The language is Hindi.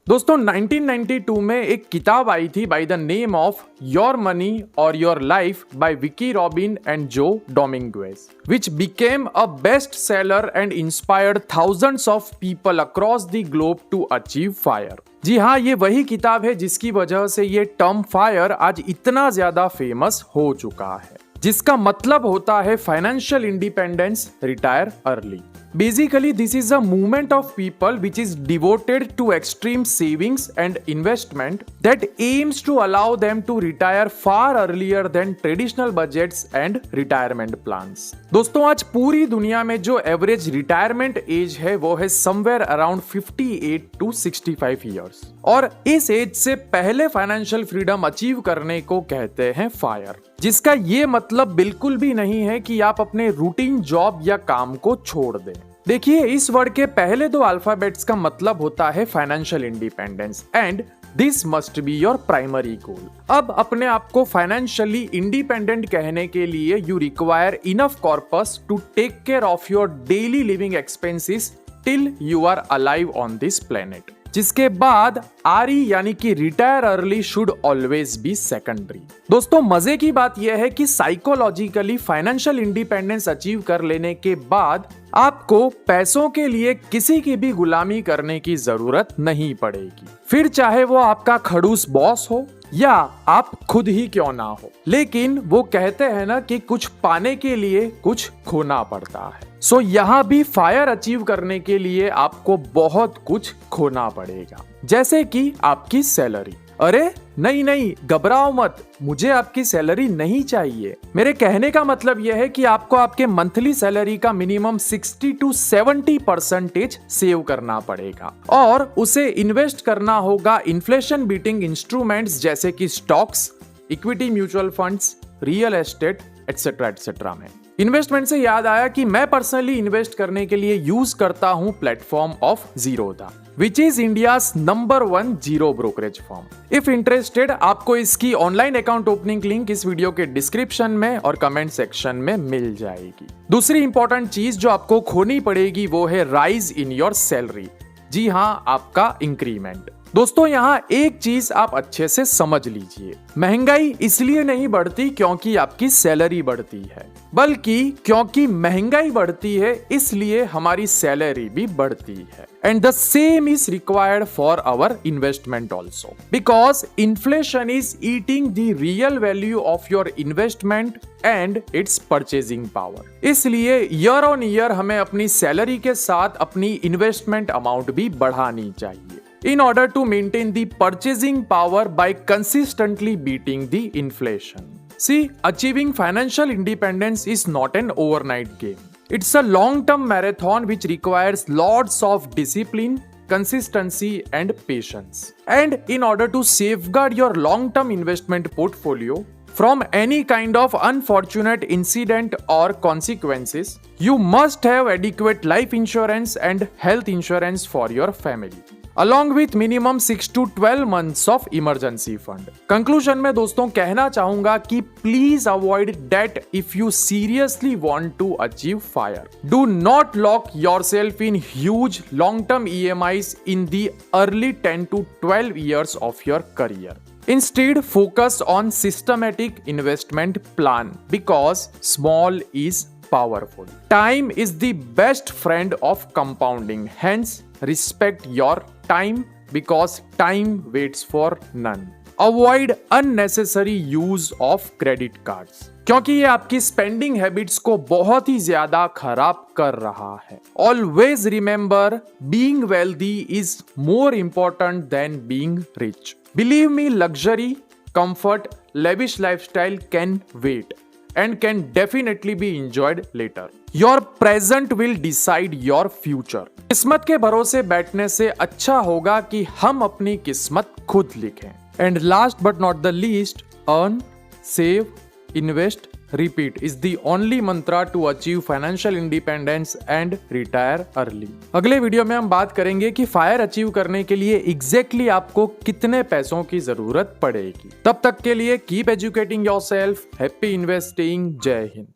दोस्तों 1992 में एक किताब आई थी by the name of your money or your life by Vicky Robin and Joe Dominguez which became a best seller and inspired thousands of people across the globe to achieve FIRE। जी हाँ, ये वही किताब है जिसकी वजह से ये टर्म फायर आज इतना ज्यादा फेमस हो चुका है, जिसका मतलब होता है financial independence, retire early. Basically, this is a movement of people which is devoted to extreme savings and investment that aims to allow them to retire far earlier than traditional budgets and retirement plans। दोस्तों आज पूरी दुनिया में जो एवरेज रिटायरमेंट एज है वो है समवेयर अराउंड 58 to 65 ईयर्स, और इस एज से पहले फाइनेंशियल फ्रीडम अचीव करने को कहते हैं फायर, जिसका ये मतलब बिल्कुल भी नहीं है कि आप अपने रूटीन जॉब या काम को छोड़ दें। देखिए, इस वर्ड के पहले दो अल्फाबेट्स का मतलब होता है financial independence and this must be your primary goal. अब अपने आप को फाइनेंशियली इंडिपेंडेंट कहने के लिए you require enough corpus to take care of your daily living expenses till you are alive on this planet, जिसके बाद आरई यानी कि retire early should always be secondary. दोस्तों मजे की बात यह है कि साइकोलॉजिकली फाइनेंशियल इंडिपेंडेंस अचीव कर लेने के बाद आपको पैसों के लिए किसी की भी गुलामी करने की जरूरत नहीं पड़ेगी, फिर चाहे वो आपका खड़ूस बॉस हो या आप खुद ही क्यों ना हो। लेकिन वो कहते हैं ना कि कुछ पाने के लिए कुछ खोना पड़ता है। सो यहाँ भी फायर अचीव करने के लिए आपको बहुत कुछ खोना पड़ेगा, जैसे कि आपकी सैलरी। अरे नहीं, घबराओ मत, मुझे आपकी सैलरी नहीं चाहिए। मेरे कहने का मतलब यह है कि आपको आपके मंथली सैलरी का मिनिमम 60 to 70% सेव करना पड़ेगा और उसे इन्वेस्ट करना होगा इन्फ्लेशन बीटिंग इंस्ट्रूमेंट्स जैसे कि stocks, equity mutual funds, real estate etcetera में। इन्वेस्टमेंट से याद आया कि मैं पर्सनली इन्वेस्ट करने के लिए यूज करता हूं platform of Zerodha, which is India's number 1 zero brokerage firm. If interested, आपको इसकी ऑनलाइन अकाउंट ओपनिंग लिंक इस वीडियो के डिस्क्रिप्शन में और कमेंट सेक्शन में मिल जाएगी। दूसरी इंपॉर्टेंट चीज जो आपको खोनी पड़ेगी वो है राइज इन योर सैलरी। जी हाँ, आपका इंक्रीमेंट। दोस्तों यहाँ एक चीज आप अच्छे से समझ लीजिए, महंगाई इसलिए नहीं बढ़ती क्योंकि आपकी सैलरी बढ़ती है, बल्कि क्योंकि महंगाई बढ़ती है इसलिए हमारी सैलरी भी बढ़ती है। And the same is required for our investment also, because inflation is eating the real value of your investment and its purchasing power. इसलिए ईयर ऑन ईयर हमें अपनी सैलरी के साथ अपनी इन्वेस्टमेंट अमाउंट भी बढ़ानी चाहिए in order to maintain the purchasing power by consistently beating the inflation. See, achieving financial independence is not an overnight game. It's a long-term marathon which requires lots of discipline, consistency and patience. And in order to safeguard your long-term investment portfolio from any kind of unfortunate incident or consequences, you must have adequate life insurance and health insurance for your family, along with minimum 6 to 12 months of emergency fund. Conclusion में दोस्तों कहना चाहूंगा कि please avoid debt if you seriously want to achieve FIRE. Do not lock yourself in huge long-term EMIs in the early 10 to 12 years of your career. Instead, focus on systematic investment plan because small is powerful. Time is the best friend of compounding. Hence, respect your time because time waits for none. Avoid unnecessary use of credit cards क्योंकि ये आपकी स्पेंडिंग हैबिट्स को बहुत ही ज्यादा खराब कर रहा है। Always remember, being wealthy is more important than being rich. Believe me, luxury, comfort, lavish lifestyle can wait and can definitely be enjoyed later. Your present will decide your future. किस्मत के भरोसे बैठने से अच्छा होगा कि हम अपनी किस्मत खुद लिखें। And last but not the least, earn, save, invest, repeat is the only mantra to achieve financial independence and retire early. अगले वीडियो में हम बात करेंगे कि फायर अचीव करने के लिए एग्जैक्टली आपको कितने पैसों की जरूरत पड़ेगी। तब तक के लिए keep educating yourself, happy investing, जय हिंद।